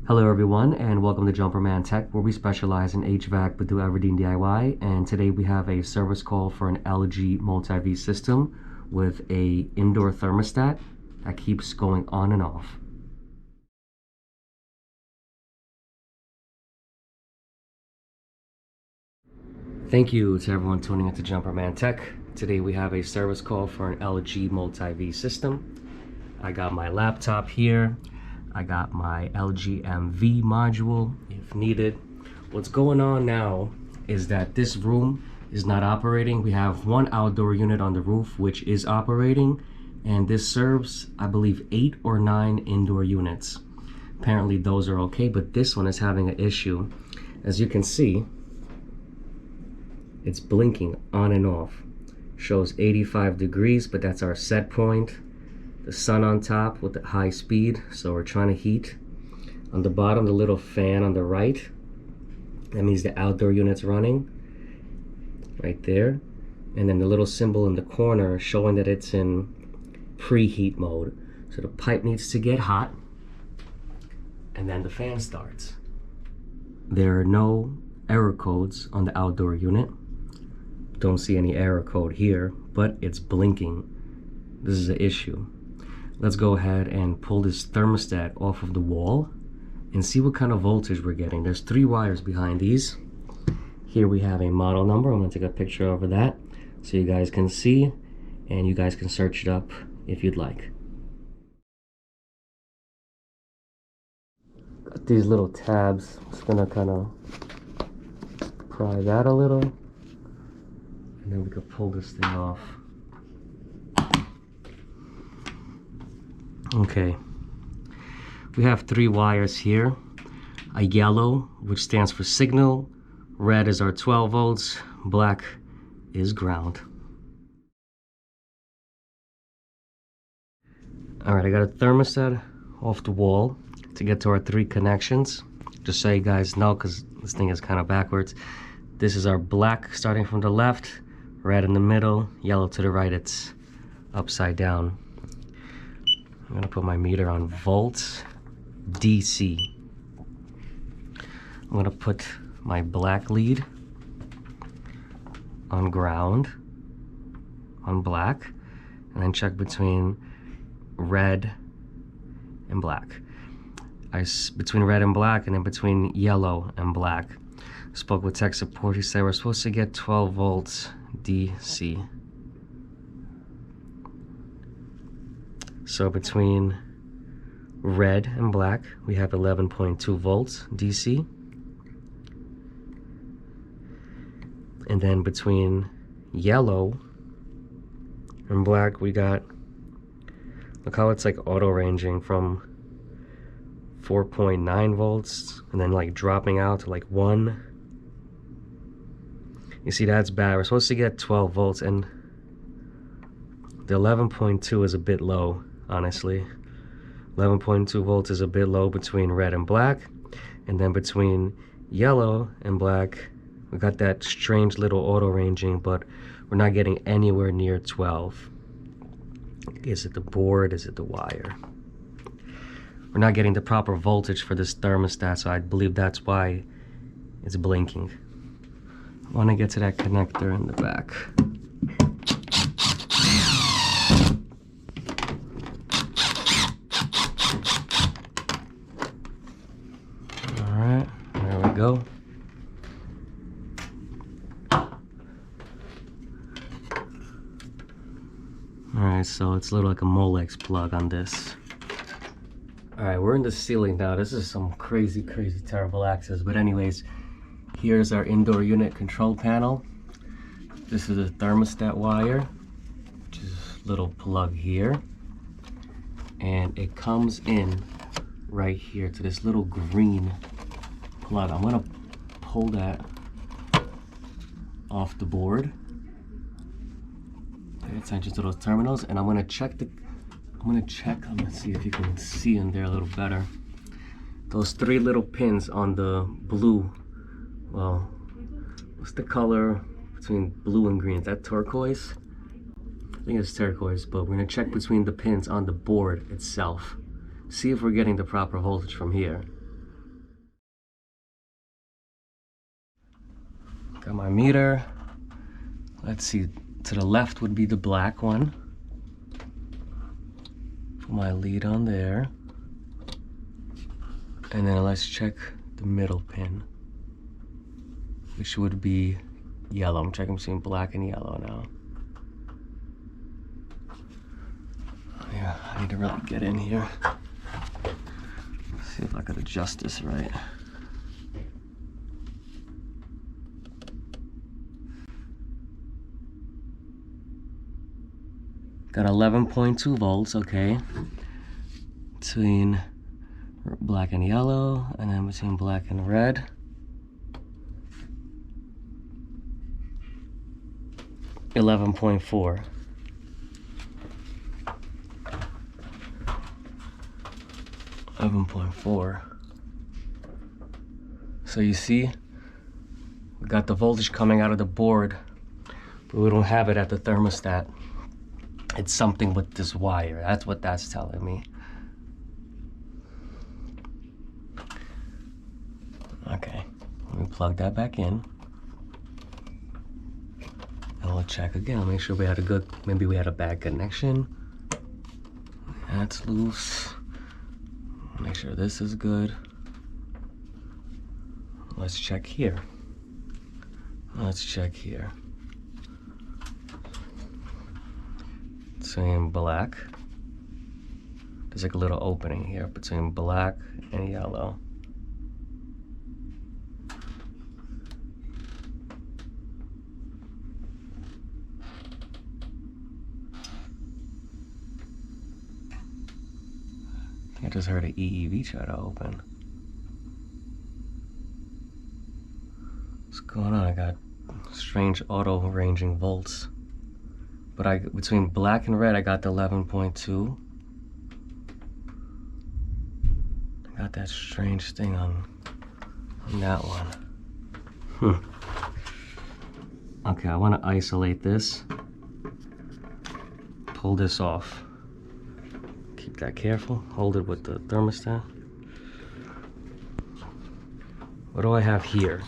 Hello everyone, and welcome to Jumperman Tech, where we specialize in HVAC but do everything DIY. And today we have a service call for an LG multi-V system with a indoor thermostat that keeps going on and off. Thank you to everyone tuning into Jumperman Tech. Today we have a service call for an LG multi-V system. I got my laptop here. I got my LG MV module if needed. What's going on now is that this room is not operating. We have one outdoor unit on the roof which is operating, and this serves, I believe, 8 or 9 indoor units. Apparently those are okay, but this one is having an issue. As you can see, it's blinking on and off. Shows 85 degrees, but that's our set point. The sun on top with the high speed, so we're trying to heat. On the bottom, the little fan on the right, that means the outdoor unit's running right there. And then the little symbol in the corner showing that it's in preheat mode. So the pipe needs to get hot, and then the fan starts. There are no error codes on the outdoor unit. Don't see any error code here, but it's blinking. This is the issue. Let's go ahead and pull this thermostat off of the wall and see what kind of voltage we're getting. There's 3 wires behind these. Here we have a model number. I'm going to take a picture over that so you guys can see, and you guys can search it up if you'd like. Got these little tabs. Just going to kind of pry that a little, and then we could pull this thing off. Okay, we have 3 wires here. A yellow, which stands for signal, red is our 12 volts, black is ground. Alright, I got a thermostat off the wall to get to our 3 connections. Just so you guys know, because this thing is kind of backwards. This is our black starting from the left, red in the middle, yellow to the right. It's upside down. I'm gonna put my meter on volts DC. I'm gonna put my black lead on ground, on black, and then check between red and black. Between red and black, and then between yellow and black. Spoke with tech support. He said we're supposed to get 12 volts DC. So between red and black, we have 11.2 volts DC. And then between yellow and black, we got, look how it's like auto ranging from 4.9 volts and then like dropping out to like 1. You see, that's bad. We're supposed to get 12 volts, and the 11.2 is a bit low. Honestly, 11.2 volts is a bit low between red and black, and then between yellow and black we got that strange little auto ranging, but we're not getting anywhere near 12. Is it the board? Is it the wire? We're not getting the proper voltage for this thermostat, so I believe that's why it's blinking. I want to get to that connector in the back. Go. Alright, so it's a little like a Molex plug on this. Alright, we're in the ceiling now. This is some crazy terrible access, but anyways, here's our indoor unit control panel. This is a thermostat wire, which is a little plug here, and it comes in right here to this little green plug. I'm gonna pull that off the board. Pay attention to those terminals, and I'm gonna check. Let's see if you can see in there a little better. Those 3 little pins on the blue. Well, what's the color between blue and green? Is that turquoise? I think it's turquoise, but we're gonna check between the pins on the board itself. See if we're getting the proper voltage from here. Got my meter. Let's see, to the left would be the black one. Put my lead on there. And then let's check the middle pin, which would be yellow. I'm checking between black and yellow now. Yeah, I need to really get in here. See if I could adjust this right. Got 11.2 volts, okay. Between black and yellow, and then between black and red. $11.4. So you see, we got the voltage coming out of the board, but we don't have it at the thermostat. It's something with this wire. That's what that's telling me. Okay, let me plug that back in. And we'll check again. I'll make sure we had a good, maybe we had a bad connection. That's loose. Make sure this is good. Let's check here. Let's check here. Between black, there's like a little opening here between black and yellow. I just heard an EEV try to open. What's going on? I got strange auto ranging volts. But between black and red, I got the 11.2. I got that strange thing on that one. Okay, I want to isolate this. Pull this off. Keep that careful. Hold it with the thermostat. What do I have here?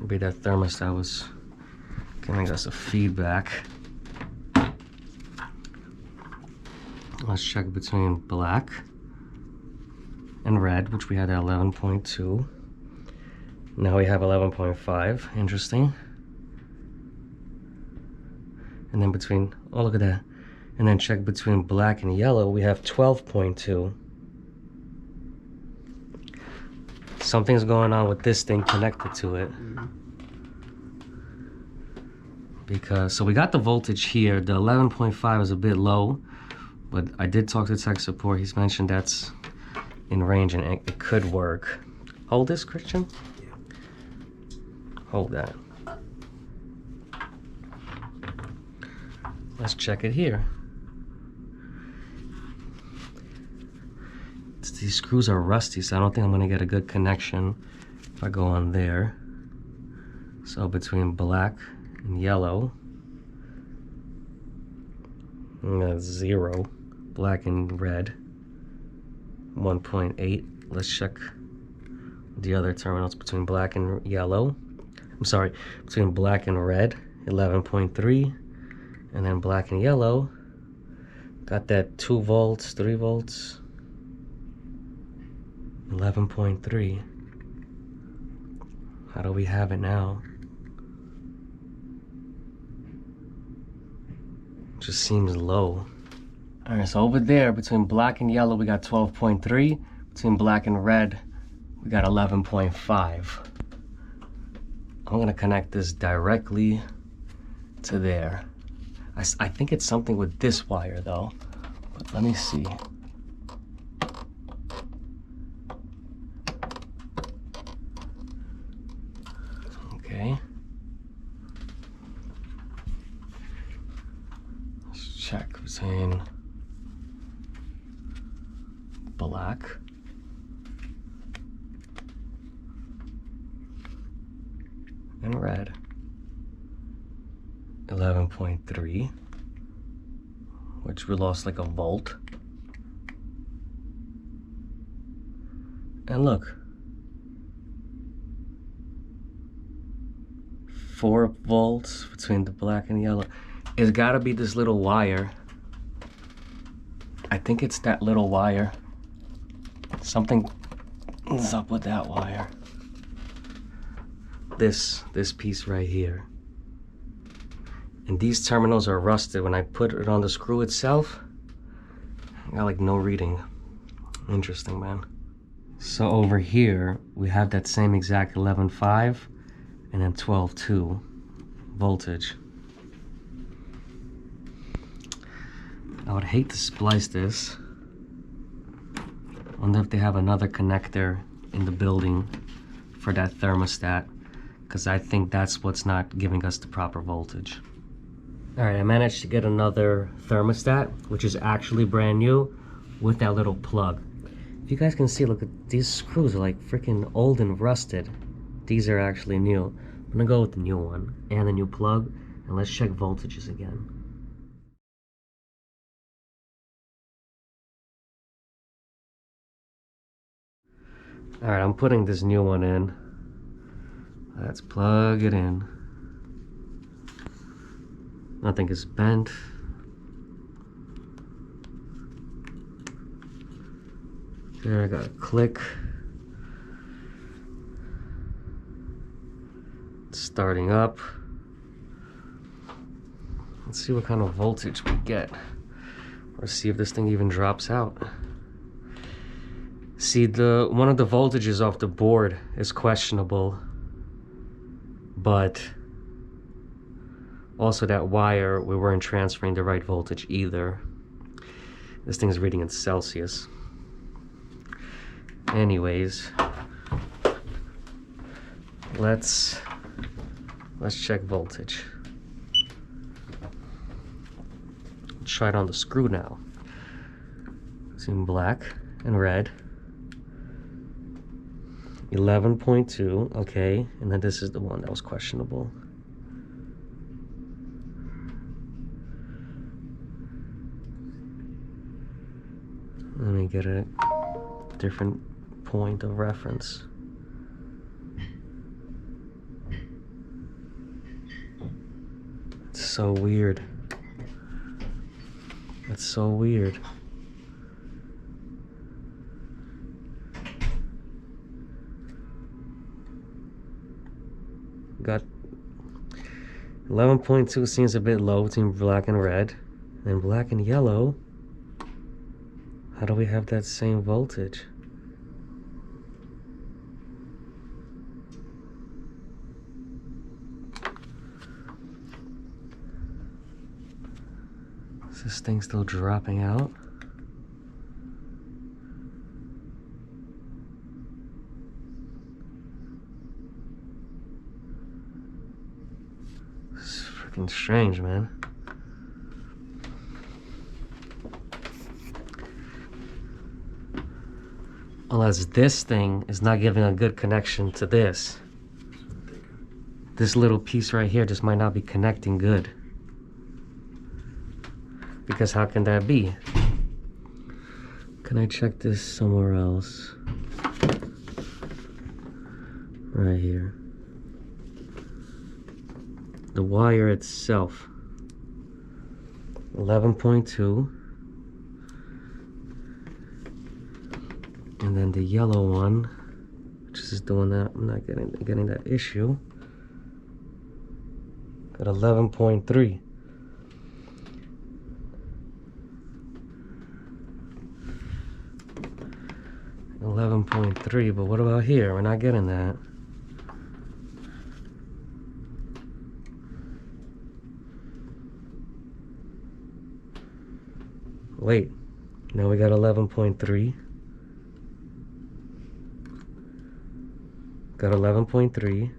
Maybe that thermostat was giving us a feedback. Let's check between black and red, which we had at 11.2. Now we have 11.5. Interesting. And then between, oh look at that. And then check between black and yellow, we have 12.2. Something's going on with this thing connected to it. Because, so we got the voltage here. The 11.5 is a bit low, but I did talk to tech support. He's mentioned that's in range and it could work. Hold this, Christian. Hold that. Let's check it here. These screws are rusty, so I don't think I'm gonna get a good connection if I go on there. So between black and yellow, that's 0. Black and red, 1.8. Let's check the other terminals between black and yellow. I'm sorry, between black and red, 11.3. And then black and yellow, got that 2 volts, 3 volts, 11.3. How do we have it now? Just seems low. All right, so over there between black and yellow, we got 12.3. Between black and red, we got 11.5. I'm gonna connect this directly to there. I think it's something with this wire though, but let me see. Okay. Let's check between black and red. 11.3, which we lost like a volt. And look, 4 volts between the black and yellow. It's gotta be this little wire. I think it's that little wire. Something is up with that wire. This piece right here. And these terminals are rusted. When I put it on the screw itself, I got like no reading. Interesting, man. So over here, we have that same exact 11.5 and then 12.2 voltage. I would hate to splice this. Wonder if they have another connector in the building for that thermostat, because I think that's what's not giving us the proper voltage. All right, I managed to get another thermostat, which is actually brand new, with that little plug. If you guys can see, look, at these screws are like freaking old and rusted. These are actually new. I'm gonna go with the new one and the new plug, and let's check voltages again. All right, I'm putting this new one in. Let's plug it in. Nothing is bent. There, I got a click. It's starting up. Let's see what kind of voltage we get. Or see if this thing even drops out. See, one of the voltages off the board is questionable, but also that wire, we weren't transferring the right voltage either. This thing's reading in Celsius. Anyways, let's check voltage. Try it on the screw now. It's in black and red. 11.2, okay, and then this is the one that was questionable. Let me get a different point of reference. It's so weird. It's so weird. Got 11.2 seems a bit low between black and red, and black and yellow. How do we have that same voltage? Is this thing still dropping out? This is freaking strange, man. Unless this thing is not giving a good connection to this. This little piece right here just might not be connecting good. Because how can that be? Can I check this somewhere else? Right here. The wire itself. 11.2. And then the yellow one, which is the one that I'm not getting that issue. Got 11.3. .3, but what about here? We're not getting that. Wait, now we got 11.3. Got 11.3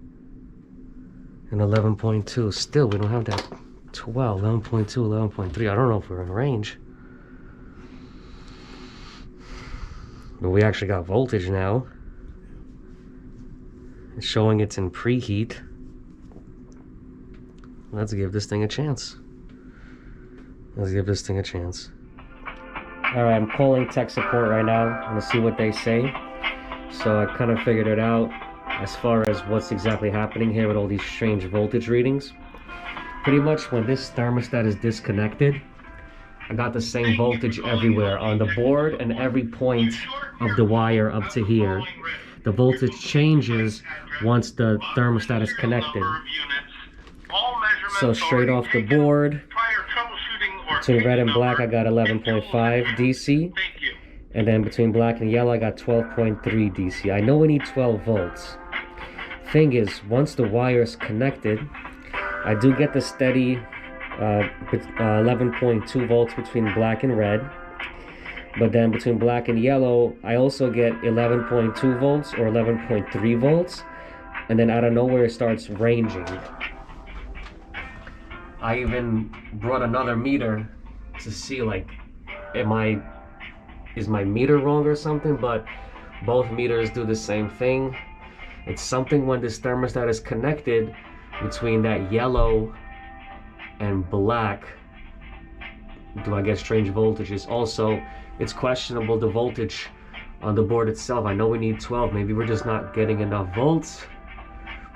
and 11.2. Still, we don't have that 12, 11.2, 11.3. I don't know if we're in range. But we actually got voltage now. It's showing it's in preheat. Let's give this thing a chance. Let's give this thing a chance. Alright, I'm calling tech support right now. I'm gonna see what they say. So I kind of figured it out as far as what's exactly happening here with all these strange voltage readings. Pretty much when this thermostat is disconnected, I got the same voltage everywhere on the board and every point of the wire up to here. The voltage changes once the thermostat is connected. So straight off the board, between red and black I got 11.5 DC. And then between black and yellow I got 12.3 DC. I know we need 12 volts. Thing is, once the wire is connected, I do get the steady 11.2 volts between black and red, but then between black and yellow I also get 11.2 volts or 11.3 volts, and then out of nowhere it starts ranging. I even brought another meter to see, like, is my meter wrong or something, but both meters do the same thing. It's something when this thermostat is connected between that yellow and black, do I get strange voltages. Also, it's questionable the voltage on the board itself. I know we need 12, maybe we're just not getting enough volts,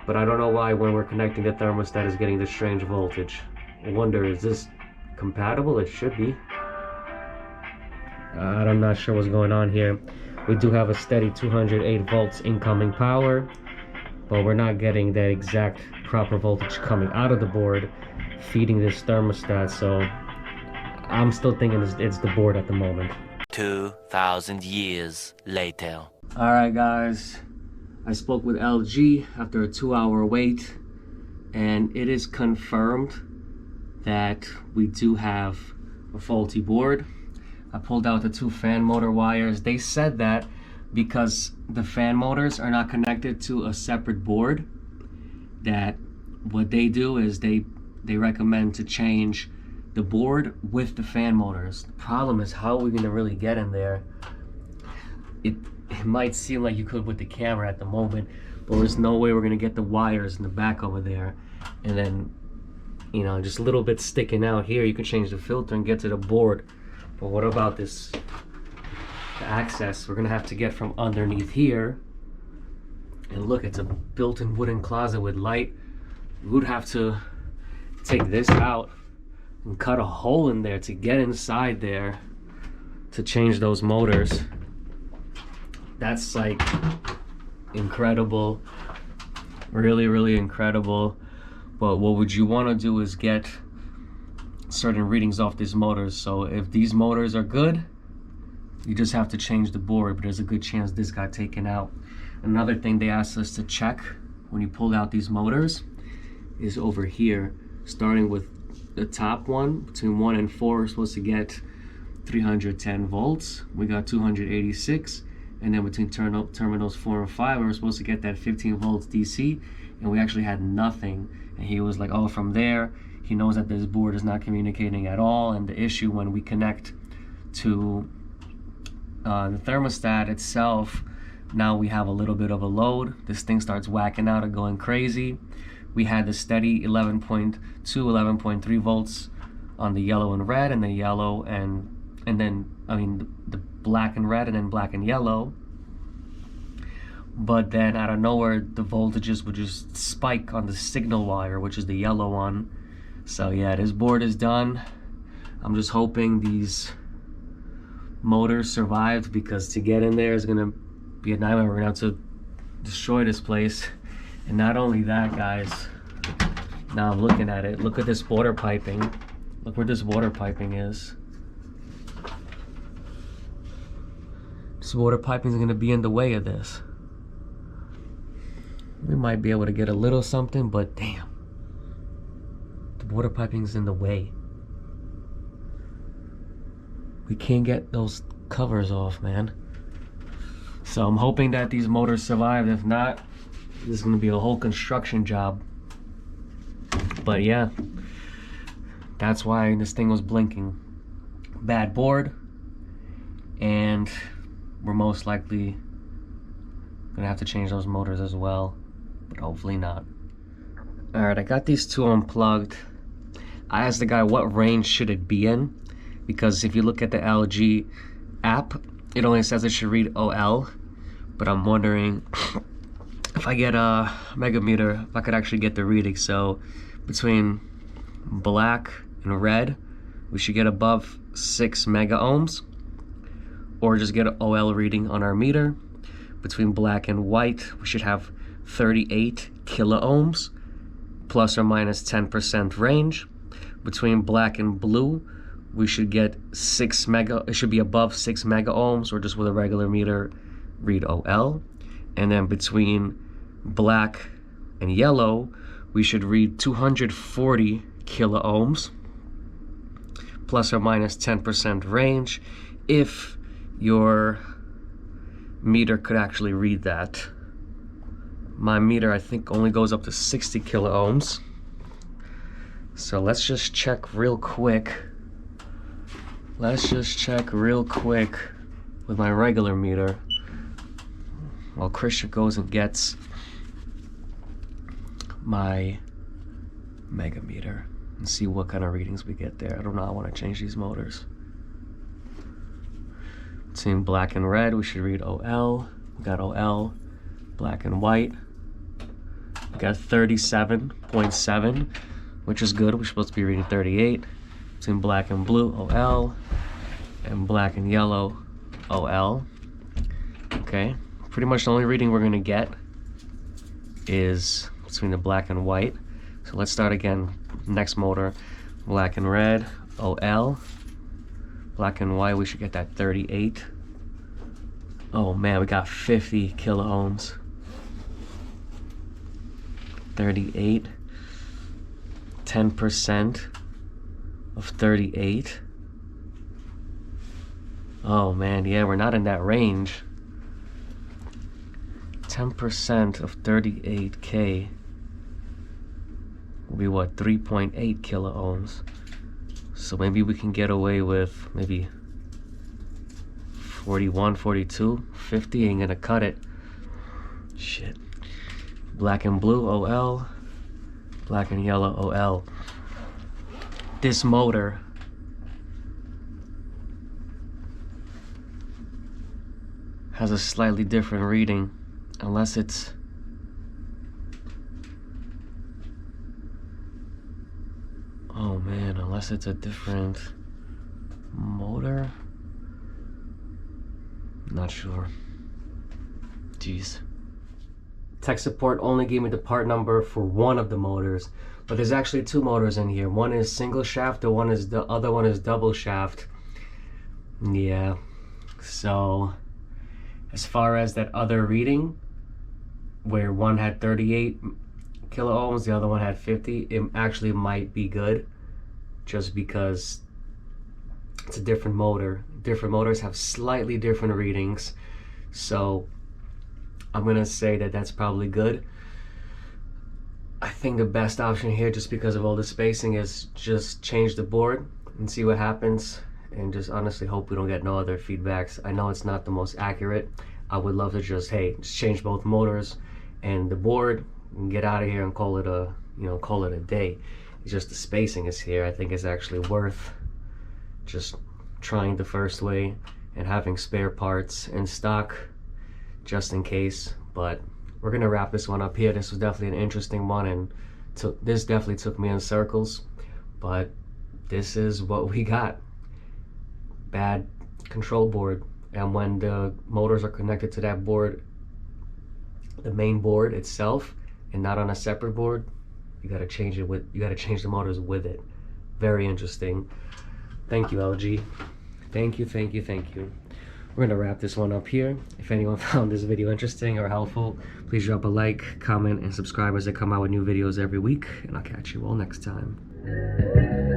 but I don't know why when we're connecting the thermostat is getting this strange voltage. I wonder, is this compatible? It should be. I'm not sure what's going on here. We do have a steady 208 volts incoming power, but we're not getting that exact proper voltage coming out of the board feeding this thermostat, so I'm still thinking it's the board at the moment. 2,000 years later. Alright guys, I spoke with LG after a 2-hour wait, and it is confirmed that we do have a faulty board. I pulled out the 2 fan motor wires. They said that because the fan motors are not connected to a separate board, that what they do is they recommend to change the board with the fan motors. The problem is, how are we gonna really get in there? It might seem like you could with the camera at the moment, but there's no way we're gonna get the wires in the back over there. And then, you know, just a little bit sticking out here, you can change the filter and get to the board. But what about this, the access? We're gonna have to get from underneath here. And look, it's a built-in wooden closet with light. We would have to take this out and cut a hole in there to get inside there to change those motors. That's like incredible, really, really incredible. But what would you want to do is get certain readings off these motors. So if these motors are good, you just have to change the board, but there's a good chance this got taken out. Another thing they asked us to check when you pull out these motors is over here, starting with the top one, between 1 and 4, we're supposed to get 310 volts. We got 286, and then between terminals 4 and 5, we were supposed to get that 15 volts DC, and we actually had nothing. And he was like, oh, from there, he knows that this board is not communicating at all, and the issue when we connect to the thermostat itself, now we have a little bit of a load. This thing starts whacking out and going crazy. We had the steady 11.2, 11.3 volts on the yellow and red, and the yellow and then, I mean, the black and red, and then black and yellow. But then out of nowhere, the voltages would just spike on the signal wire, which is the yellow one. So yeah, this board is done. I'm just hoping these motors survived, because to get in there is gonna be a nightmare. We're gonna have to destroy this place. And not only that, guys, now I'm looking at it, look at this water piping. Look where this water piping is. This water piping is gonna be in the way of this. We might be able to get a little something, but damn, the water piping is in the way. We can't get those covers off, man. So I'm hoping that these motors survive. If not, this is gonna be a whole construction job. But yeah, that's why this thing was blinking. Bad board, and we're most likely gonna have to change those motors as well, but hopefully not. All right, I got these two unplugged. I asked the guy what range should it be in, because if you look at the LG app, it only says it should read OL, but I'm wondering if I get a mega meter, if I could actually get the reading. So between black and red, we should get above 6 mega ohms, or just get an OL reading on our meter. Between black and white, we should have 38 kilo ohms, plus or minus 10% range. Between black and blue, we should get it should be above 6 mega ohms, or just with a regular meter, read OL. And then between black and yellow, we should read 240 kilo ohms, plus or minus 10% range, if your meter could actually read that. My meter, I think, only goes up to 60 kilo ohms. So let's just check real quick. Let's just check real quick with my regular meter while Christian goes and gets my mega meter and see what kind of readings we get there. I don't know, I want to change these motors. Between black and red, we should read OL. We got OL. Black and white, we got 37.7, which is good. We're supposed to be reading 38. Between black and blue, OL, and black and yellow, OL. Okay, pretty much the only reading we're gonna get is between the black and white. So let's start again. Next motor, black and red, OL. Black and white, we should get that 38. Oh man, we got 50 kilo ohms. 38. 10% of 38. Oh man, yeah, we're not in that range. 10% of 38K will be what, 3.8 kilo ohms. So maybe we can get away with maybe 41, 42, 50 ain't gonna cut it. Shit. Black and blue, OL. Black and yellow, OL. This motor has a slightly different reading, unless it's oh man, unless it's a different motor. Not sure. Jeez. Tech support only gave me the part number for one of the motors, but there's actually two motors in here. One is single shaft, the other one is double shaft. Yeah. So as far as that other reading, where one had 38 kilo ohms, the other one had 50, it actually might be good, just because it's a different motor. Different motors have slightly different readings, so I'm gonna say that that's probably good. I think the best option here, just because of all the spacing, is just change the board and see what happens, and just honestly hope we don't get no other feedbacks. I know it's not the most accurate. I would love to just change both motors and the board and get out of here and call it a day. It's just the spacing is here. I think it's actually worth just trying the first way and having spare parts in stock just in case. But we're gonna wrap this one up here. This was definitely an interesting one, and this definitely took me in circles, but this is what we got. Bad control board. And when the motors are connected to that board, the main board itself, and not on a separate board, you gotta change the motors with it. Very interesting. Thank you, LG. Thank you, thank you, thank you. We're gonna wrap this one up here. If anyone found this video interesting or helpful, please drop a like, comment, and subscribe as I come out with new videos every week, and I'll catch you all next time.